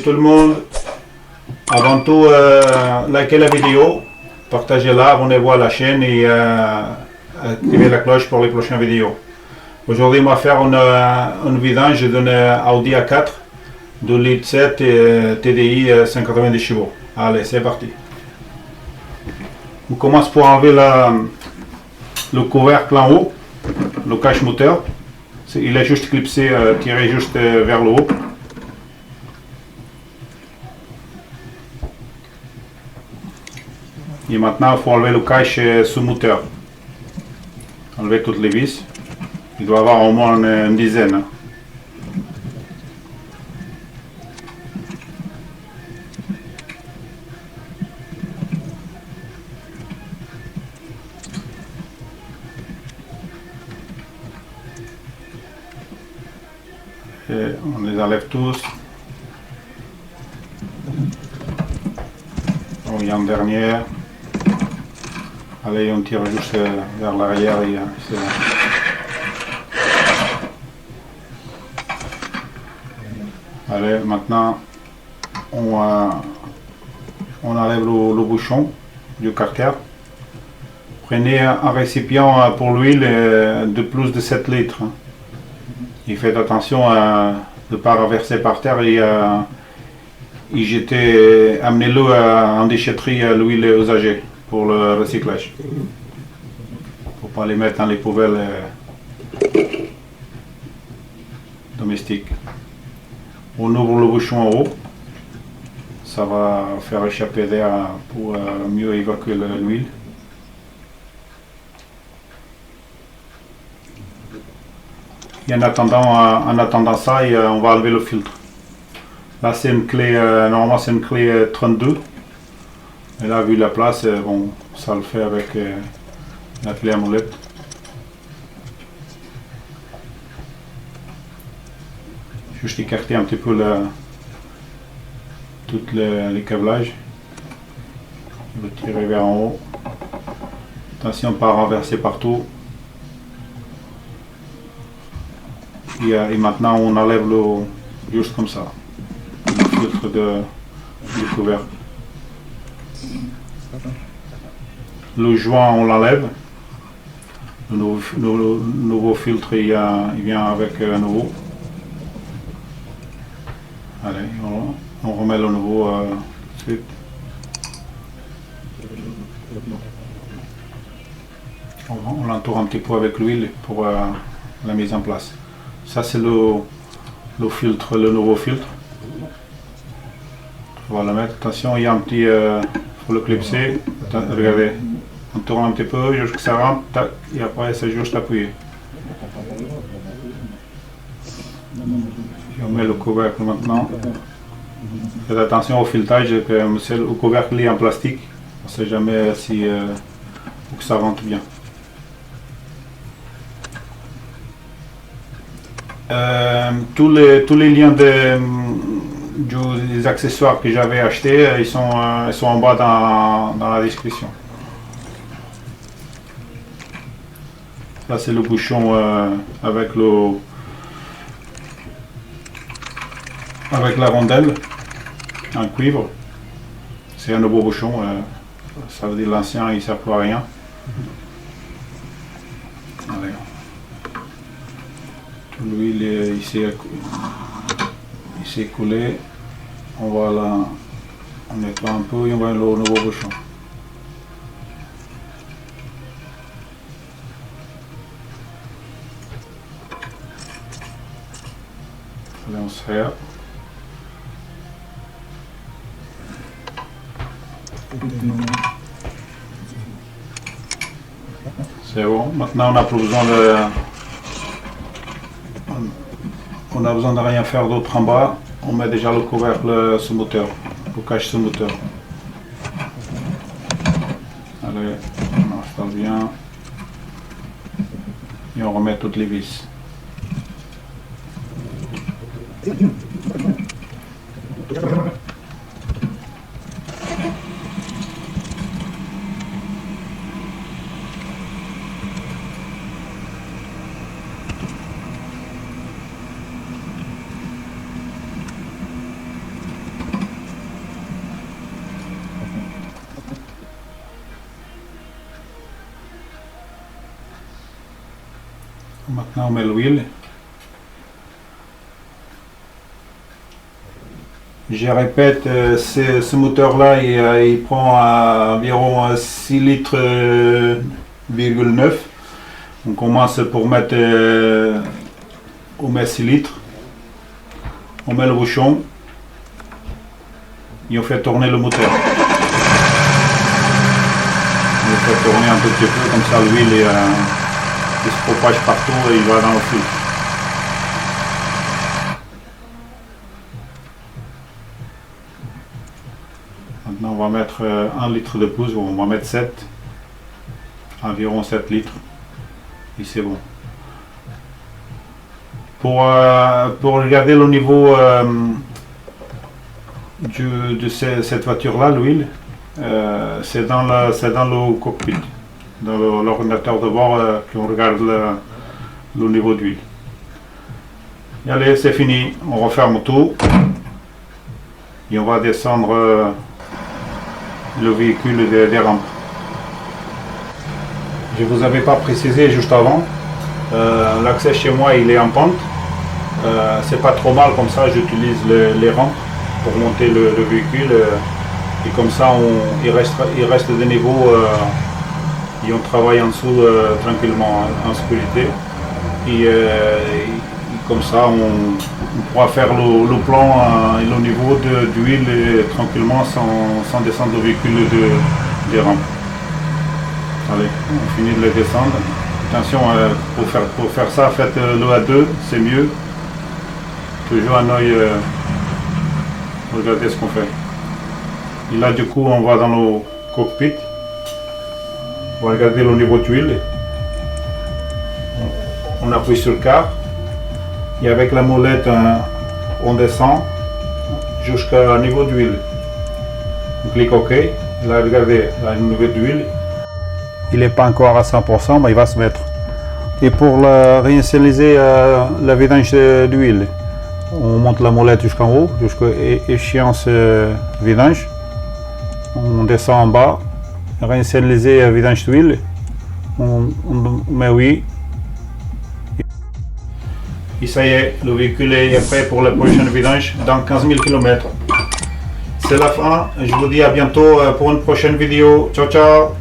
tout le monde, avant tout, likez la vidéo, partagez-la, abonnez-vous à la chaîne et activez la cloche pour les prochaines vidéos. Aujourd'hui, on va faire une vidange d'une Audi A4 de litre 7 et TDI 190 chevaux. Allez, c'est parti. On commence pour enlever le couvercle en haut, le cache moteur. Il est juste clipsé, tiré juste vers le haut. Et maintenant, il faut enlever le cache sous moteur. Enlever toutes les vis. Il doit y avoir au moins une dizaine. Et on les enlève tous. Oh, il y a une dernière. Allez, on tire juste vers l'arrière. Allez, maintenant, on enlève le bouchon du carter. Prenez un récipient pour l'huile de plus de 7 litres. Et faites attention à ne pas renverser par terre et jeter, amenez-le en déchetterie l'huile usagée pour le recyclage. Il ne faut pas les mettre dans les poubelles domestiques. On ouvre le bouchon en haut. Ça va faire échapper l'air pour mieux évacuer l'huile. Et en attendant ça, on va enlever le filtre. Là, c'est une clé, normalement c'est une clé 32. Et là, vu la place, bon, ça le fait avec la clé à molette. Juste écarter un petit peu tous les câblages. Le tirer vers en haut. Attention, pas renverser partout. Et maintenant, on enlève juste comme ça, le filtre du couvercle. Le joint, on l'enlève. Le nouveau filtre, il vient avec un nouveau. Allez, on remet le nouveau tout de suite. On l'entoure un petit peu avec l'huile pour la mise en place. Ça, c'est le filtre, le nouveau filtre. On va le mettre. Attention, il y a un petit. Faut le clipser. Regardez. On tourne un petit peu jusqu'à ce que ça rentre. Tac, et après, c'est juste appuyer. Et on met le couvercle maintenant. Faites attention au filetage, au couvercle est en plastique. On ne sait jamais si faut que ça rentre bien. Tous les liens des accessoires que j'avais achetés, ils sont en bas dans la description. Là, c'est le bouchon avec la rondelle en cuivre. C'est un nouveau bouchon. Ça veut dire l'ancien, il ne sert plus à rien. Allez. L'huile il s'est coulé. On va on nettoie un peu et on va le nouveau bouchon. Allez, on serre. C'est bon. Maintenant, on n'a plus besoin de rien faire d'autre en bas. On met déjà le couvercle sous moteur, le cache sous moteur. Allez, on installe bien. Et on remet toutes les vis. Maintenant on met l'huile. Je répète, ce moteur-là, il prend environ 6 litres,9. On commence pour mettre, on met 6 litres. On met le bouchon et on fait tourner le moteur. On le fait tourner un tout petit peu, comme ça l'huile il se propage partout et il va dans le filtre. Maintenant on va mettre 1 litre de plus, on va mettre 7, environ 7 litres, et c'est bon. Pour regarder le niveau de cette voiture-là, l'huile, c'est dans le cockpit, dans l'ordinateur de bord qu'on regarde le niveau d'huile. Et allez, c'est fini, on referme tout et on va descendre le véhicule des rampes. Je ne vous avais pas précisé juste avant, l'accès chez moi il est en pente, c'est pas trop mal, comme ça j'utilise les rampes pour monter le véhicule et comme ça il reste des niveaux et on travaille en dessous tranquillement en sécurité et comme ça on pourra faire le plan et le niveau d'huile tranquillement sans descendre le véhicule des rampes. Allez, on finit de les descendre. Attention, pour faire ça, faites-le à deux, c'est mieux. Toujours un œil, regardez ce qu'on fait. Et là, du coup, on va dans le cockpit. On va regarder le niveau d'huile. On appuie sur le car. Et avec la molette, on descend jusqu'au niveau d'huile. On clique OK. Là, regardez, là, le niveau d'huile. Il n'est pas encore à 100%, mais il va se mettre. Et pour réinitialiser la vidange d'huile, on monte la molette jusqu'en haut, jusqu'à échéance vidange. On descend en bas, réinitialiser la vidange d'huile. On met oui. Et ça y est, le véhicule est prêt pour la prochaine vidange dans 15 000 km. C'est la fin. Je vous dis à bientôt pour une prochaine vidéo. Ciao, ciao!